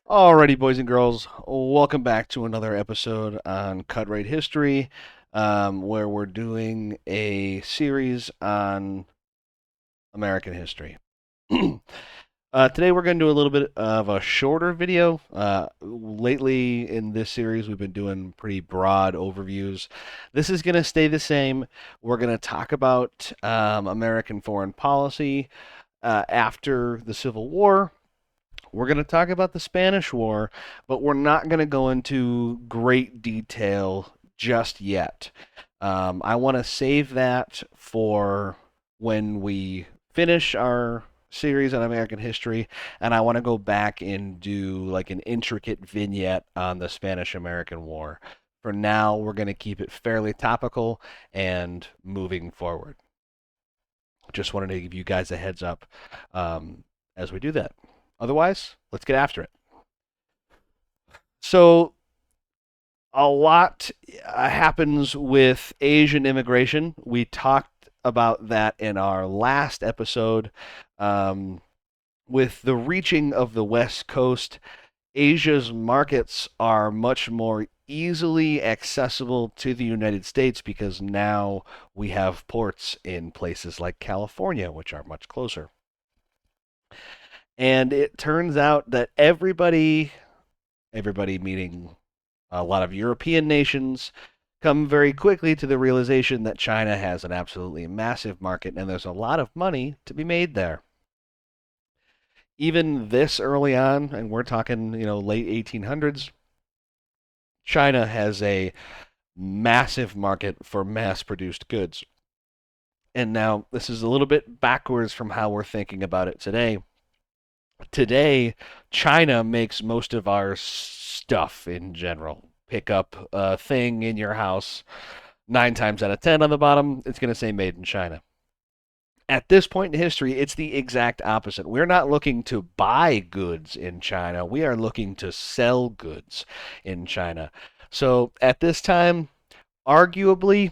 Alrighty, boys and girls, welcome back to another episode on Cut Rate History, where we're doing a series on American history. Today we're going to do a little bit of a shorter video. Lately in this series, we've been doing pretty broad overviews. This is going to stay the same. We're going to talk about American foreign policy after the Civil War. We're going to talk about the Spanish War, but we're not going to go into great detail just yet. I want to save that for when we finish our series on American history, and I want to go back and do like an intricate vignette on the Spanish American War. For now, we're going to keep it fairly topical and moving forward. Just wanted to give you guys a heads up as we do that. Otherwise, let's get after it. So, a lot happens with Asian immigration. We talked about that in our last episode. Um, with the reaching of the West Coast, Asia's markets are much more easily accessible to the United States because now we have ports in places like California, which are much closer. And it turns out that everybody meaning a lot of European nations, come very quickly to the realization that China has an absolutely massive market and there's a lot of money to be made there. Even this early on, and we're talking, late 1800s, China has a massive market for mass produced goods. And now this is a little bit backwards from how we're thinking about it today. Today, China makes most of our stuff in general. Pick up a thing in your house, 9 times out of 10 on the bottom, it's going to say made in China. At this point in history, it's the exact opposite. We're not looking to buy goods in China, we are looking to sell goods in China. So at this time, arguably,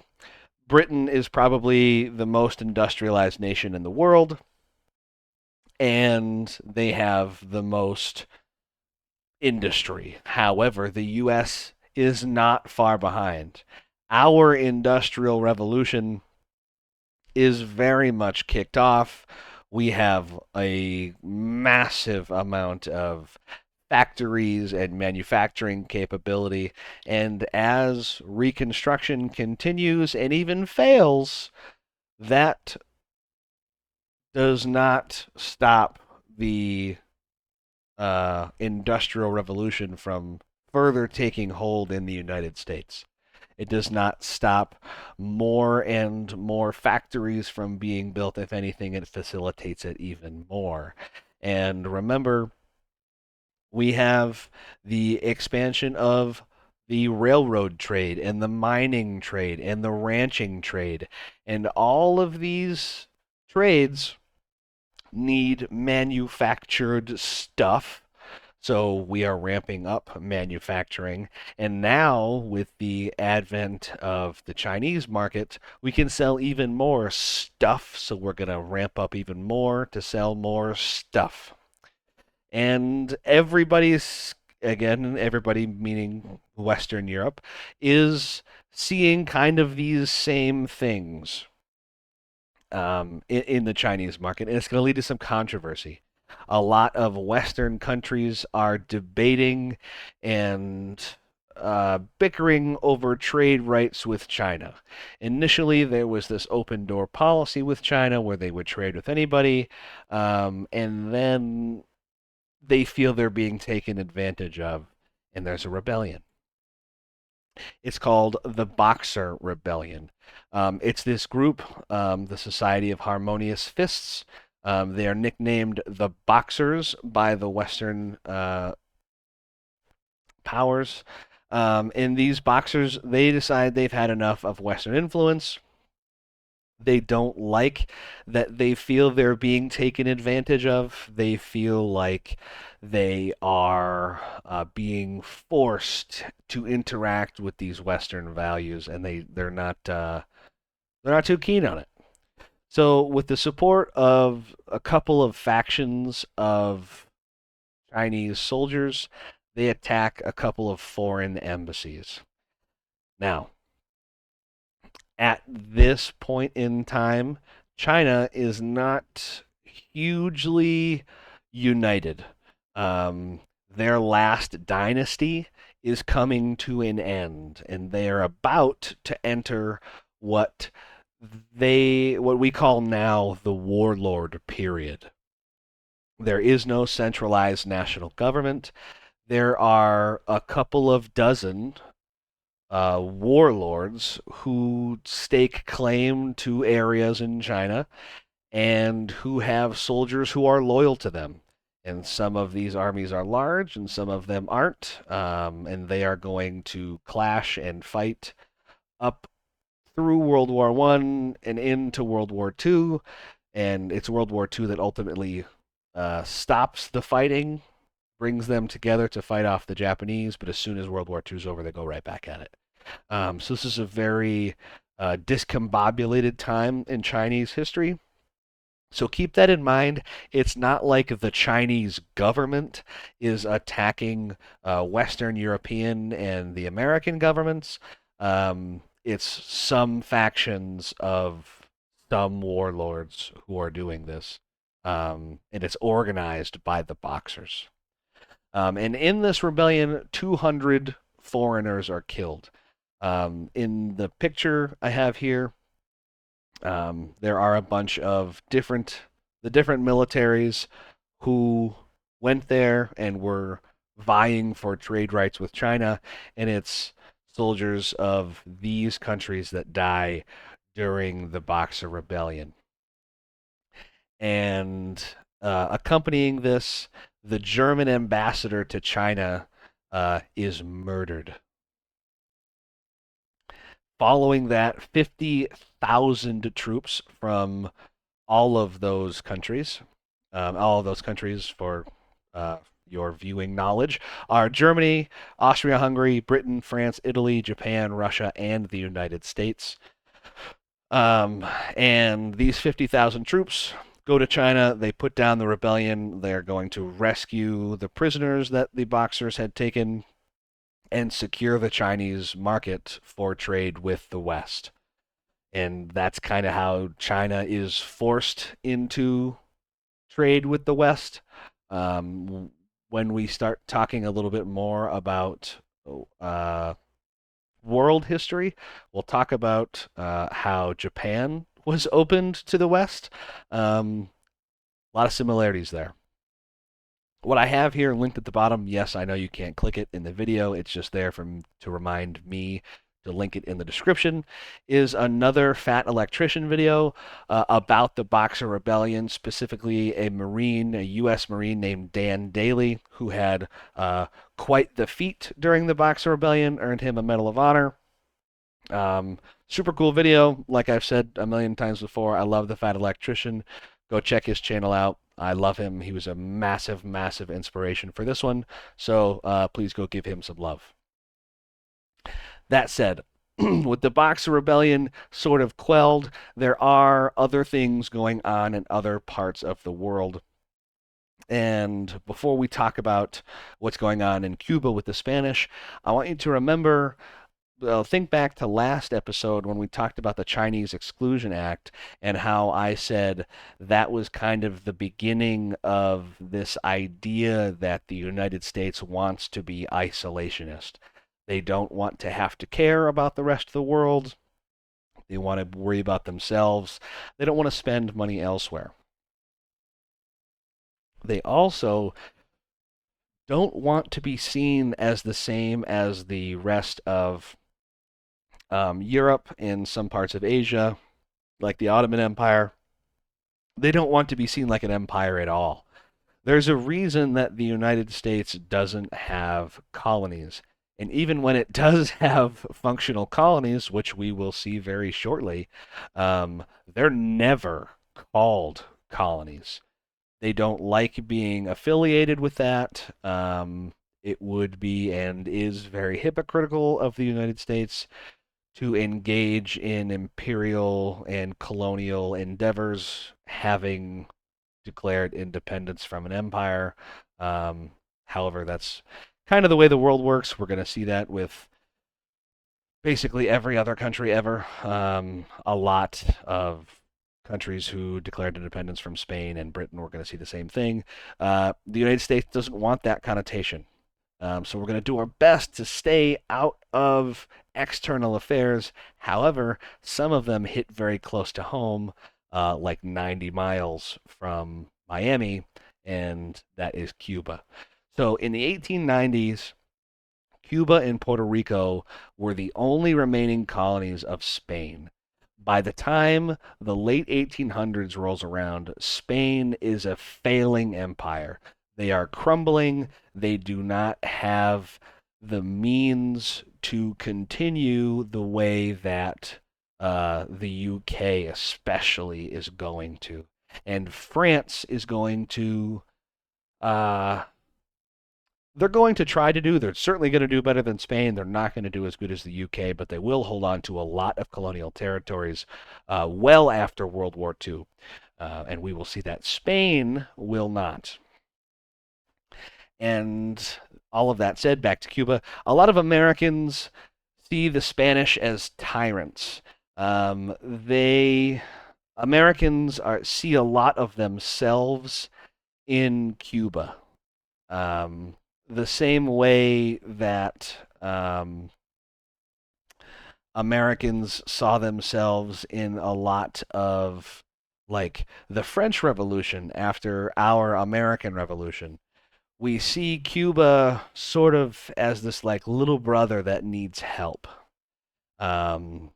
Britain is probably the most industrialized nation in the world, and they have the most industry. However, the U.S. is not far behind. Our industrial revolution is very much kicked off. We have a massive amount of factories and manufacturing capability. And as Reconstruction continues and even fails, that does not stop the industrial revolution from further taking hold in the United States. It does not stop more and more factories from being built. If anything, it facilitates it even more. And remember, we have the expansion of the railroad trade and the mining trade and the ranching trade. And all of these trades need manufactured stuff. So we are ramping up manufacturing. And now, with the advent of the Chinese market, we can sell even more stuff. So we're going to ramp up even more to sell more stuff. And everybody's, again, everybody meaning Western Europe, is seeing kind of these same things in the Chinese market, and it's going to lead to some controversy. A lot of Western countries are debating and bickering over trade rights with China. Initially, there was this open door policy with China where they would trade with anybody, and then they feel they're being taken advantage of, and there's a rebellion. It's called the Boxer Rebellion. It's this group, the Society of Harmonious Fists. They are nicknamed the Boxers by the Western powers. And these Boxers, they decide they've had enough of Western influence. They don't like that they feel they're being taken advantage of. They feel like they are being forced to interact with these Western values, and they're not too keen on it. So, with the support of a couple of factions of Chinese soldiers, they attack a couple of foreign embassies. Now, at this point in time, China is not hugely united. Um, their last dynasty is coming to an end, and they are about to enter what what we call now the warlord period. There is no centralized national government. There are a couple of dozen warlords who stake claim to areas in China and who have soldiers who are loyal to them. And some of these armies are large and some of them aren't. And they are going to clash and fight up through World War One and into World War Two. And it's World War Two that ultimately stops the fighting, brings them together to fight off the Japanese. But as soon as World War Two is over, they go right back at it. So this is a very discombobulated time in Chinese history. So keep that in mind. It's not like the Chinese government is attacking Western European and the American governments. It's some factions of some warlords who are doing this. And it's organized by the Boxers. And in this rebellion, 200 foreigners are killed. In the picture I have here, there are a bunch of the different militaries who went there and were vying for trade rights with China, and it's soldiers of these countries that die during the Boxer Rebellion. And accompanying this, the German ambassador to China is murdered. Following that, 50,000 troops from all of those countries for your viewing knowledge, are Germany, Austria Hungary, Britain, France, Italy, Japan, Russia, and the United States. And these 50,000 troops go to China. They put down the rebellion. They're going to rescue the prisoners that the Boxers had taken and secure the Chinese market for trade with the West. And that's kind of how China is forced into trade with the West. When we start talking a little bit more about uh, world history, we'll talk about how Japan was opened to the West. A lot of similarities there. What I have here linked at the bottom, yes, I know you can't click it in the video. It's just there to remind me to link it in the description, is another Fat Electrician video about the Boxer Rebellion, specifically a U.S. Marine named Dan Daly, who had quite the feat during the Boxer Rebellion, earned him a Medal of Honor. Super cool video. Like I've said a million times before, I love the Fat Electrician. Go check his channel out. I love him. He was a massive, massive inspiration for this one. So please go give him some love. That said, with the Boxer Rebellion sort of quelled, there are other things going on in other parts of the world. And before we talk about what's going on in Cuba with the Spanish, I want you to remember, think back to last episode when we talked about the Chinese Exclusion Act and how I said that was kind of the beginning of this idea that the United States wants to be isolationist. They don't want to have to care about the rest of the world. They want to worry about themselves. They don't want to spend money elsewhere. They also don't want to be seen as the same as the rest of Europe and some parts of Asia, like the Ottoman Empire. They don't want to be seen like an empire at all. There's a reason that the United States doesn't have colonies. And even when it does have functional colonies, which we will see very shortly, they're never called colonies. They don't like being affiliated with that. It would be and is very hypocritical of the United States to engage in imperial and colonial endeavors, having declared independence from an empire. However, that's kind of the way the world works. We're going to see that with basically every other country ever. A lot of countries who declared independence from Spain and Britain, we're going to see the same thing. The United States doesn't want that connotation. So we're going to do our best to stay out of external affairs. However, some of them hit very close to home, like 90 miles from Miami, and that is Cuba. So in the 1890s, Cuba and Puerto Rico were the only remaining colonies of Spain. By the time the late 1800s rolls around, Spain is a failing empire. They are crumbling. They do not have the means to continue the way that the UK especially is going to. And France is going to uh, they're going to try to do. They're certainly going to do better than Spain. They're not going to do as good as the UK, but they will hold on to a lot of colonial territories well after World War II. And we will see that Spain will not. And all of that said, back to Cuba, a lot of Americans see the Spanish as tyrants. They Americans see a lot of themselves in Cuba. Um, the same way that Americans saw themselves in a lot of like the French Revolution after our American Revolution. We see Cuba sort of as this like little brother that needs help. Um,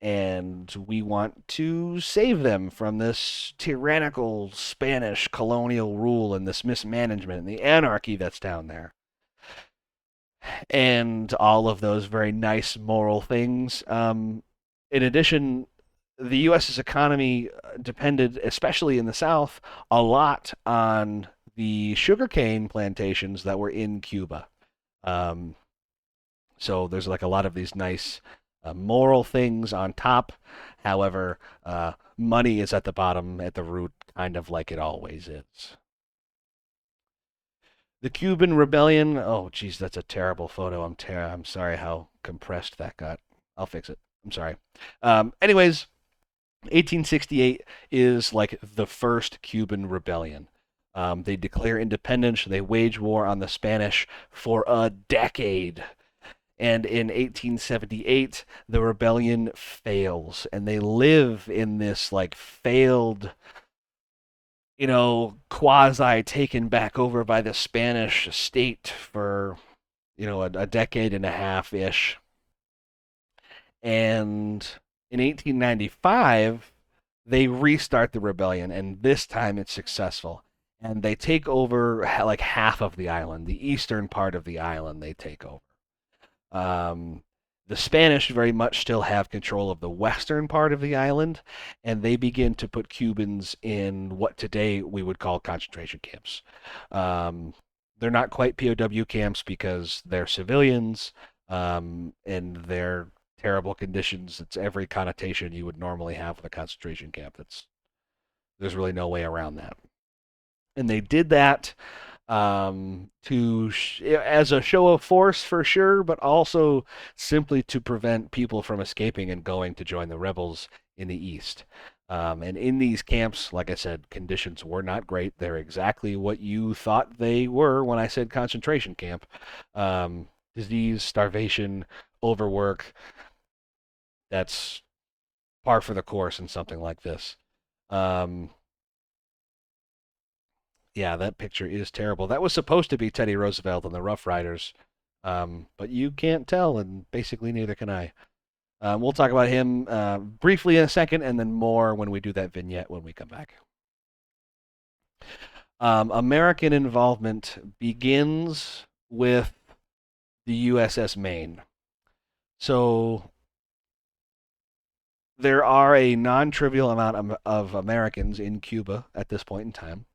and we want to save them from this tyrannical Spanish colonial rule and this mismanagement and the anarchy that's down there. And all of those very nice moral things. In addition, the U.S.'s economy depended, especially in the South, a lot on the sugarcane plantations that were in Cuba. Um, so there's like a lot of these nice moral things on top. However, money is at the bottom, at the root, kind of like it always is. The Cuban Rebellion. Oh, geez, that's a terrible photo. I'm sorry how compressed that got. I'll fix it. I'm sorry. Anyways, 1868 is like the first Cuban rebellion. They declare independence. They wage war on the Spanish for a decade. And in 1878, the rebellion fails, and they live in this like failed, quasi taken back over by the Spanish state for, a decade and a half ish. And in 1895, they restart the rebellion, and this time it's successful. And they take over like half of the island, the eastern part of the island, they take over. Um, the Spanish very much still have control of the western part of the island, and they begin to put Cubans in what today we would call concentration camps. Um, they're not quite POW camps because they're civilians, and they're terrible conditions. It's every connotation you would normally have with a concentration camp. There's really no way around that. And they did that as a show of force for sure, but also simply to prevent people from escaping and going to join the rebels in the east. And in these camps, like I said, conditions were not great. They're exactly what you thought they were when I said concentration camp. Disease, starvation, overwork. That's par for the course in something like this. Um, Yeah, that picture is terrible. That was supposed to be Teddy Roosevelt and the Rough Riders, but you can't tell, and basically neither can I. We'll talk about him briefly in a second, and then more when we do that vignette when we come back. American involvement begins with the USS Maine. So there are a non-trivial amount of Americans in Cuba at this point in time.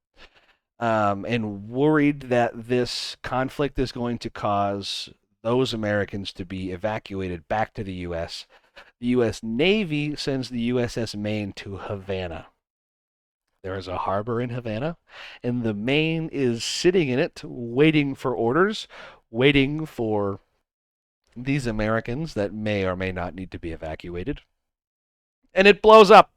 And worried that this conflict is going to cause those Americans to be evacuated back to the U.S., the U.S. Navy sends the USS Maine to Havana. There is a harbor in Havana, and the Maine is sitting in it, waiting for orders, waiting for these Americans that may or may not need to be evacuated. And it blows up.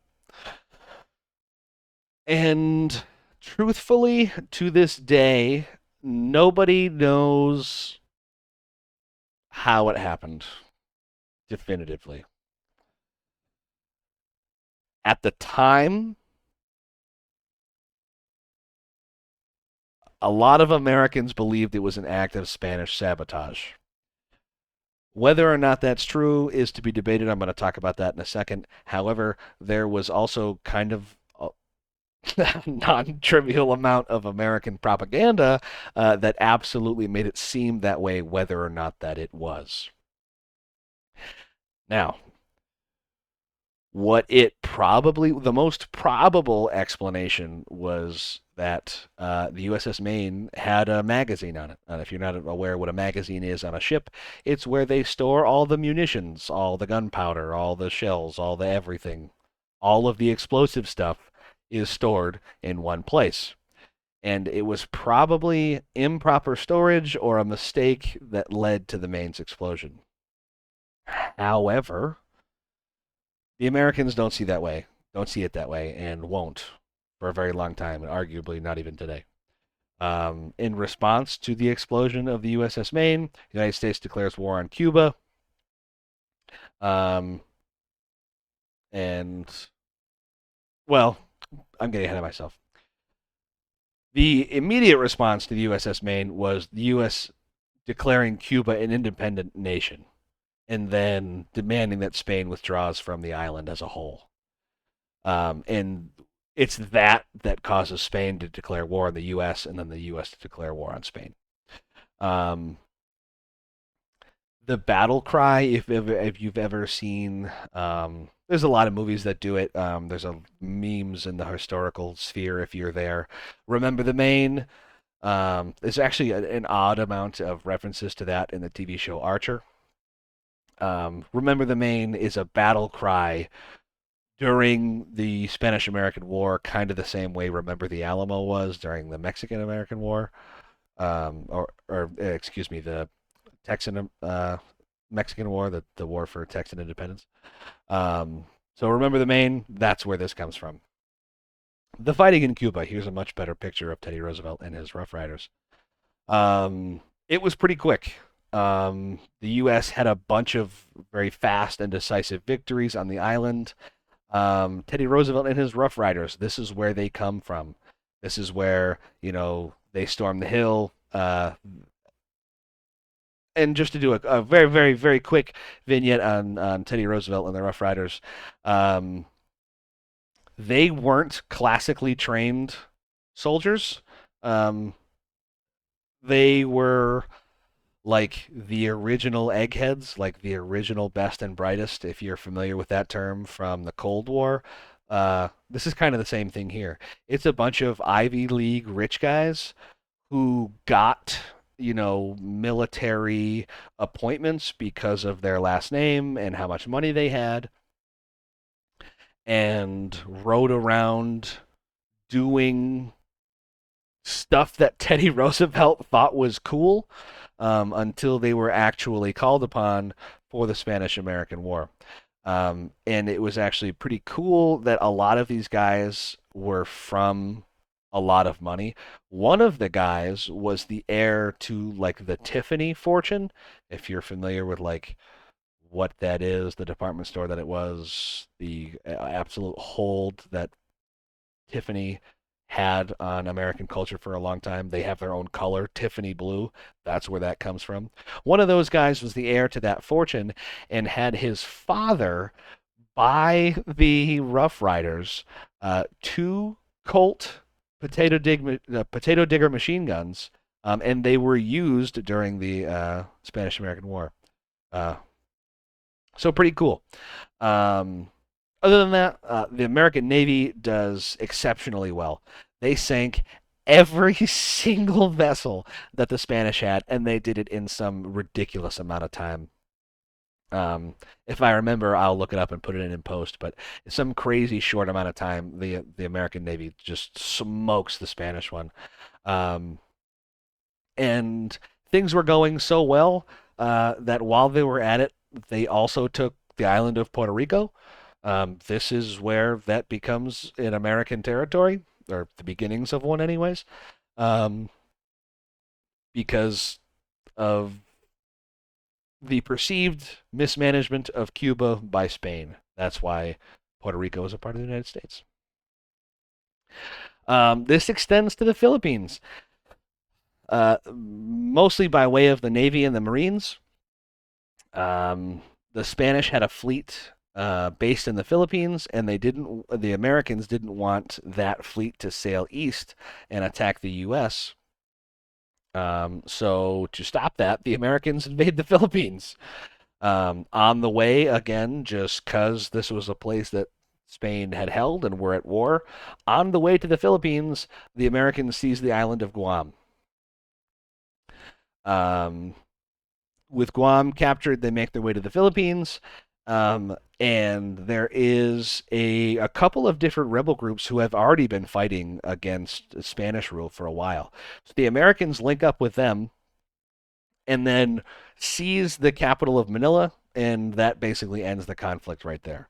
And truthfully, to this day, nobody knows how it happened definitively. At the time, a lot of Americans believed it was an act of Spanish sabotage. Whether or not that's true is to be debated. I'm going to talk about that in a second. However, there was also kind of a non-trivial amount of American propaganda that absolutely made it seem that way, whether or not that it was. Now, what it probably, the most probable explanation was that the USS Maine had a magazine on it. And if you're not aware what a magazine is on a ship, it's where they store all the munitions, all the gunpowder, all the shells, all the everything. All of the explosive stuff is stored in one place. And it was probably improper storage or a mistake that led to the Maine's explosion. However, the Americans don't see it that way, and won't for a very long time, and arguably not even today. In response to the explosion of the USS Maine, the United States declares war on Cuba. Um, and, well, I'm getting ahead of myself. The immediate response to the USS Maine was the U.S. declaring Cuba an independent nation and then demanding that Spain withdraws from the island as a whole. And it's that causes Spain to declare war on the U.S. and then the U.S. to declare war on Spain. Um, the battle cry, if you've ever seen, there's a lot of movies that do it. There's a memes in the historical sphere if you're there. Remember the Maine. There's actually an odd amount of references to that in the TV show Archer. Remember the Maine is a battle cry during the Spanish American War, kind of the same way Remember the Alamo was during the Mexican American War, or excuse me, the Texan Mexican War, the war for Texan independence. So Remember the Maine, that's where this comes from. The fighting in Cuba, here's a much better picture of Teddy Roosevelt and his Rough Riders. It was pretty quick. The U.S. had a bunch of very fast and decisive victories on the island. Teddy Roosevelt and his Rough Riders, this is where they come from. This is where, they storm the hill. And just to do a very, very, very quick vignette on Teddy Roosevelt and the Rough Riders, they weren't classically trained soldiers. They were like the original eggheads, like the original best and brightest, if you're familiar with that term from the Cold War. This is kind of the same thing here. It's a bunch of Ivy League rich guys who got, military appointments because of their last name and how much money they had, and rode around doing stuff that Teddy Roosevelt thought was cool until they were actually called upon for the Spanish American War. And it was actually pretty cool that a lot of these guys were from a lot of money. One of the guys was the heir to like the Tiffany fortune, if you're familiar with like what that is, the department store that it was, the absolute hold that Tiffany had on American culture for a long time. They have their own color, Tiffany blue. That's where that comes from. One of those guys was the heir to that fortune and had his father buy the Rough Riders two Colt potato digger machine guns, and they were used during the Spanish American War. So pretty cool. Other than that, the American Navy does exceptionally well. They sank every single vessel that the Spanish had, and they did it in some ridiculous amount of time. Um, if I remember, I'll look it up and put it in post. But in some crazy short amount of time, the American Navy just smokes the Spanish one. Um, and things were going so well that while they were at it, they also took the island of Puerto Rico. This is where that becomes an American territory, or the beginnings of one, anyways, um, because of the perceived mismanagement of Cuba by Spain. That's why Puerto Rico is a part of the United States. This extends to the Philippines, mostly by way of the Navy and the Marines. Um, the Spanish had a fleet based in the Philippines, and the Americans didn't want that fleet to sail east and attack the U.S. So to stop that, the Americans invade the Philippines. On the way, again, just because this was a place that Spain had held and were at war, on the way to the Philippines, the Americans seized the island of Guam. Um, with Guam captured, they make their way to the Philippines. And there is a couple of different rebel groups who have already been fighting against Spanish rule for a while. So the Americans link up with them and then seize the capital of Manila, and that basically ends the conflict right there.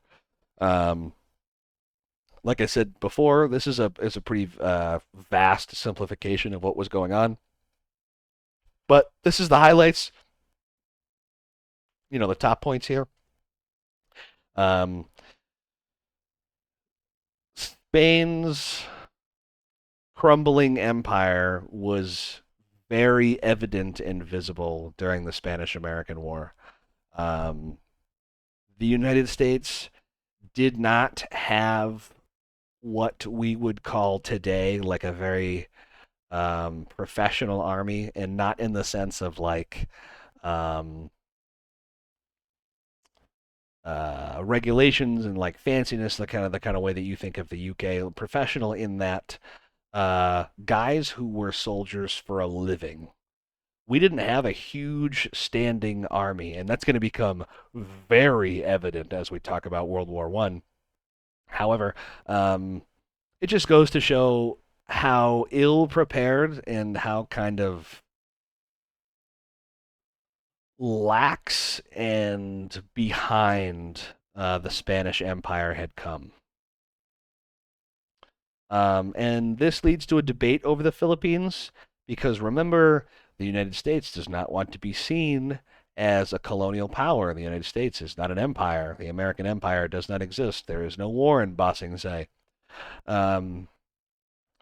Um, like I said before, this is a pretty vast simplification of what was going on, but this is the highlights. The top points here. Um, Spain's crumbling empire was very evident and visible during the Spanish-American War. Um, the United States did not have what we would call today like a very professional army, and not in the sense of like um, regulations and like fanciness, the kind of way that you think of the UK. Professional in that guys who were soldiers for a living. We didn't have a huge standing army, and that's going to become very evident as we talk about World War One. However, it just goes to show how ill prepared and how kind of lax and behind the Spanish Empire had come. And this leads to a debate over the Philippines because remember, the United States does not want to be seen as a colonial power. The United States is not an empire. The American empire does not exist. There is no war in Ba Sing Se. Um,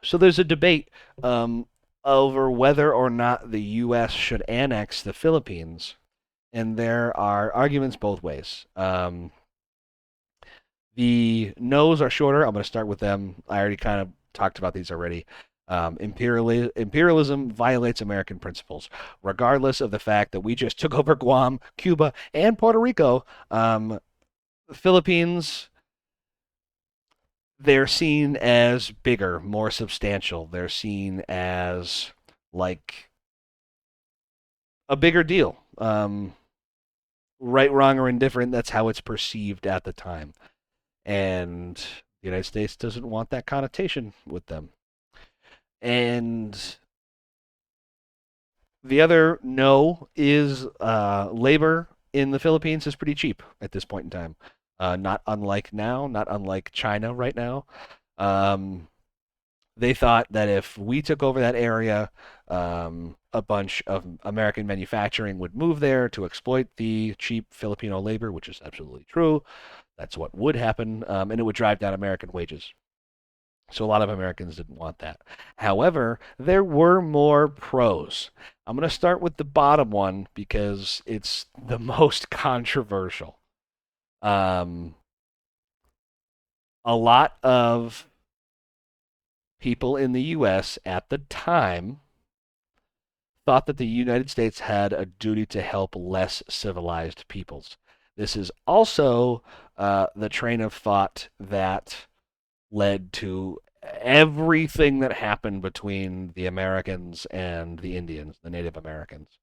so there's a debate over whether or not the U.S. should annex the Philippines, and there are arguments both ways. The no's are shorter. I'm going to start with them. I already kind of talked about these already. Imperialism violates American principles, regardless of the fact that we just took over Guam, Cuba, and Puerto Rico. The Philippines, they're seen as bigger, more substantial. They're seen as like a bigger deal. Right, wrong, or indifferent, that's how it's perceived at the time. And the United States doesn't want that connotation with them. And the other no is labor in the Philippines is pretty cheap at this point in time. Not unlike now, not unlike China right now. Um, they thought that if we took over that area, a bunch of American manufacturing would move there to exploit the cheap Filipino labor, which is absolutely true. That's what would happen, and it would drive down American wages. So a lot of Americans didn't want that. However, there were more pros. I'm going to start with the bottom one because it's the most controversial. Um, a lot of people in the U.S. at the time thought that the United States had a duty to help less civilized peoples. This is also the train of thought that led to everything that happened between the Americans and the Indians, the Native Americans.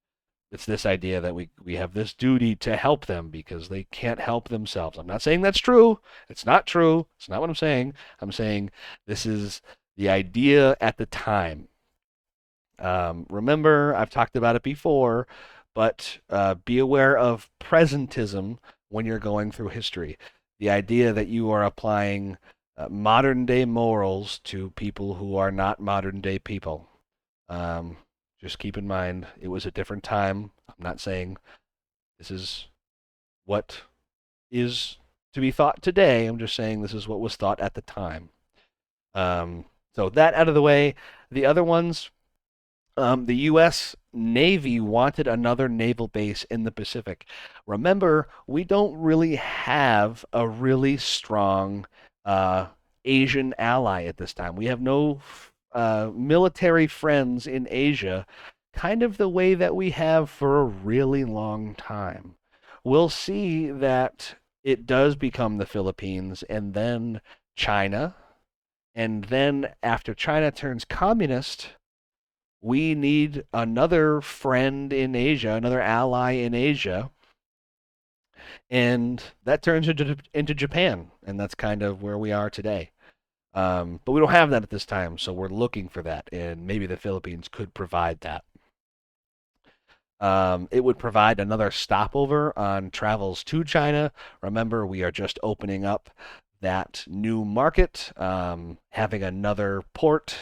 It's this idea that we have this duty to help them because they can't help themselves. I'm not saying that's true. It's not true. It's not what I'm saying. I'm saying this is the idea at the time. Remember, I've talked about it before, but be aware of presentism when you're going through history. The idea that you are applying modern day morals to people who are not modern day people. Um, just keep in mind, it was a different time. I'm not saying this is what is to be thought today. I'm just saying this is what was thought at the time. So that out of the way. The other ones, the U.S. Navy wanted another naval base in the Pacific. Remember, we don't really have a really strong uh, Asian ally at this time. We have no military friends in Asia, kind of the way that we have for a really long time. We'll see that it does become the Philippines and then China. And then after China turns communist, we need another friend in Asia, another ally in Asia, and that turns into Japan, and that's kind of where we are today. But we don't have that at this time, so we're looking for that, and maybe the Philippines could provide that. It would provide another stopover on travels to China. Remember, we are just opening up that new market, having another port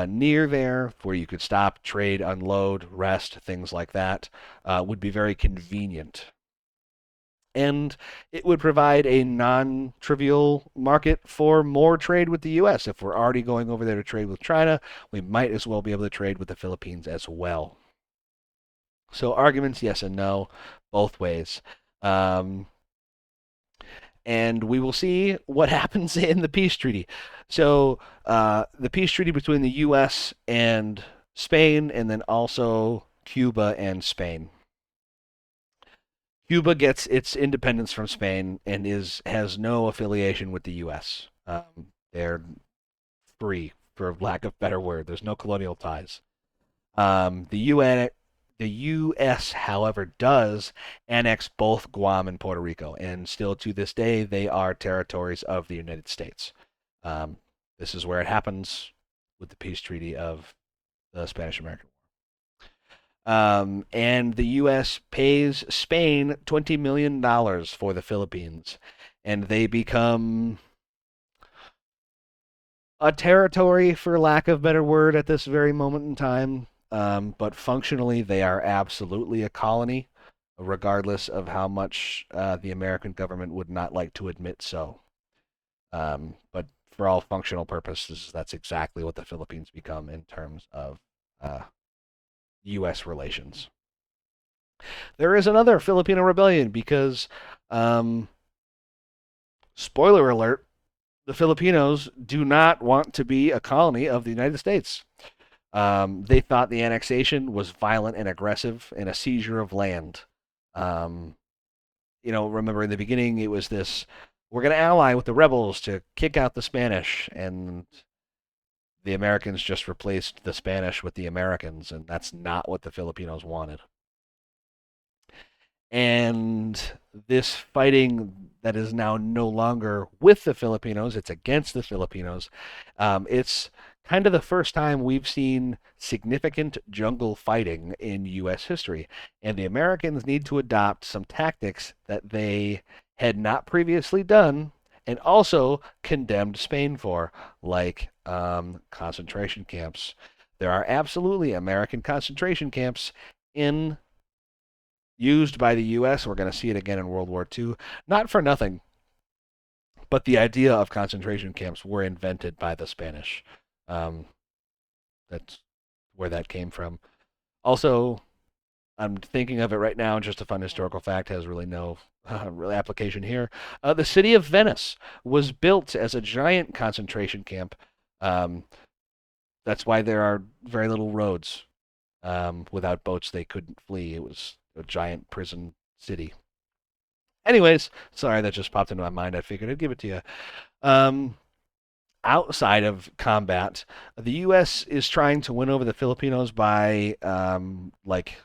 near there where you could stop, trade, unload, rest, things like that, would be very convenient. And it would provide a non trivial market for more trade with the US. If we're already going over there to trade with China, we might as well be able to trade with the Philippines as well. So, arguments yes and no, both ways. Um, and we will see what happens in the peace treaty. So, the peace treaty between the U.S. and Spain, and then also Cuba and Spain. Cuba gets its independence from Spain and has no affiliation with the U.S. They're free, for lack of a better word. There's no colonial ties. The U.S., however, does annex both Guam and Puerto Rico, and still to this day, they are territories of the United States. Um, this is where it happens with the peace treaty of the Spanish American War. And the U.S. pays Spain $20 million for the Philippines, and they become a territory, for lack of a better word, at this very moment in time. But functionally, they are absolutely a colony, regardless of how much the American government would not like to admit so. But for all functional purposes, that's exactly what the Philippines become in terms of uh, U.S. relations. There is another Filipino rebellion because, um, spoiler alert, the Filipinos do not want to be a colony of the United States. They thought the annexation was violent and aggressive and a seizure of land. Um, remember in the beginning it was this: we're going to ally with the rebels to kick out the Spanish, and the Americans just replaced the Spanish with the Americans, and that's not what the Filipinos wanted. And this fighting that is now no longer with the Filipinos, it's against the Filipinos. It's kind of the first time we've seen significant jungle fighting in U.S. history. And the Americans need to adopt some tactics that they had not previously done and also condemned Spain for, like concentration camps. There are absolutely American concentration camps in used by the U.S. We're going to see it again in World War II. Not for nothing, but the idea of concentration camps were invented by the Spanish. Um, that's where that came from. Also, I'm thinking of it right now. Just a fun historical fact, has really no real application here. The city of Venice was built as a giant concentration camp. Um, that's why there are very little roads. Without boats, they couldn't flee. It was a giant prison city. Anyways, sorry, that just popped into my mind. I figured I'd give it to you. Um, Outside of combat, the U.S. is trying to win over the Filipinos by like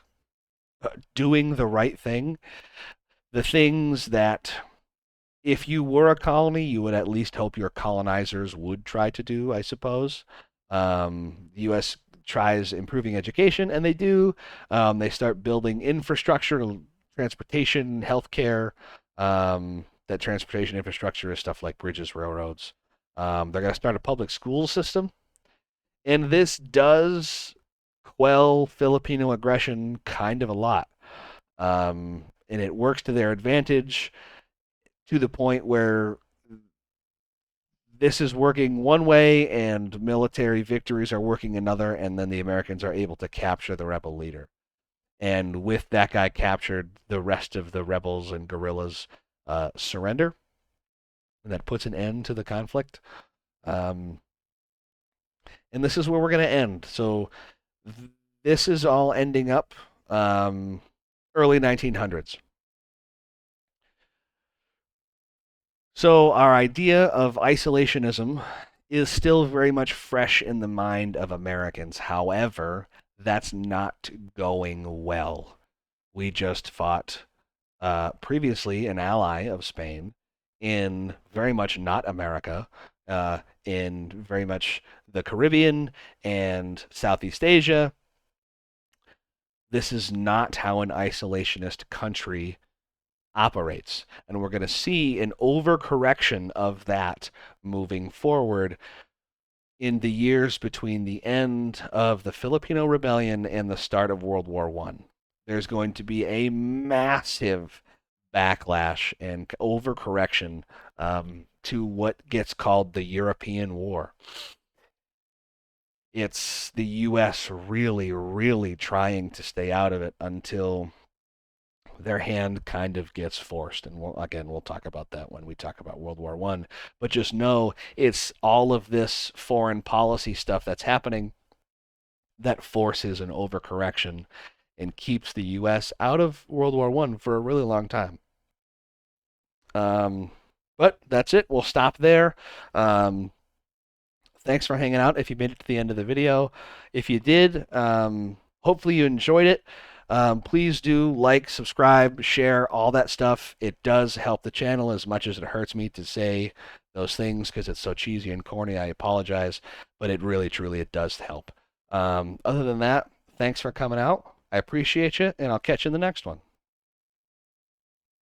doing the right thing, the things that if you were a colony, you would at least hope your colonizers would try to do, I suppose. The U.S. tries improving education, and they do. They start building infrastructure, transportation, healthcare. That transportation infrastructure is stuff like bridges, railroads. They're going to start a public school system, and this does quell Filipino aggression kind of a lot. And it works to their advantage to the point where this is working one way and military victories are working another, and then the Americans are able to capture the rebel leader. And with that guy captured, the rest of the rebels and guerrillas surrender, and that puts an end to the conflict. Um, and this is where we're going to end. So this is all ending up early 1900s. So our idea of isolationism is still very much fresh in the mind of Americans. However, that's not going well. We just fought previously an ally of Spain in very much not America, in very much the Caribbean and Southeast Asia. This is not how an isolationist country operates. And we're going to see an overcorrection of that moving forward in the years between the end of the Filipino Rebellion and the start of World War I. There's going to be a massive backlash and overcorrection to what gets called the European War. It's the U.S. really, really trying to stay out of it until their hand kind of gets forced. And we'll talk about that when we talk about World War I. But just know it's all of this foreign policy stuff that's happening that forces an overcorrection and keeps the U.S. out of World War I for a really long time. But that's it. We'll stop there. Thanks for hanging out if you made it to the end of the video. If you did, hopefully you enjoyed it. Please do like, subscribe, share, all that stuff. It does help the channel as much as it hurts me to say those things because it's so cheesy and corny. I apologize, but it really, truly, it does help. Other than that, thanks for coming out. I appreciate you, and I'll catch you in the next one.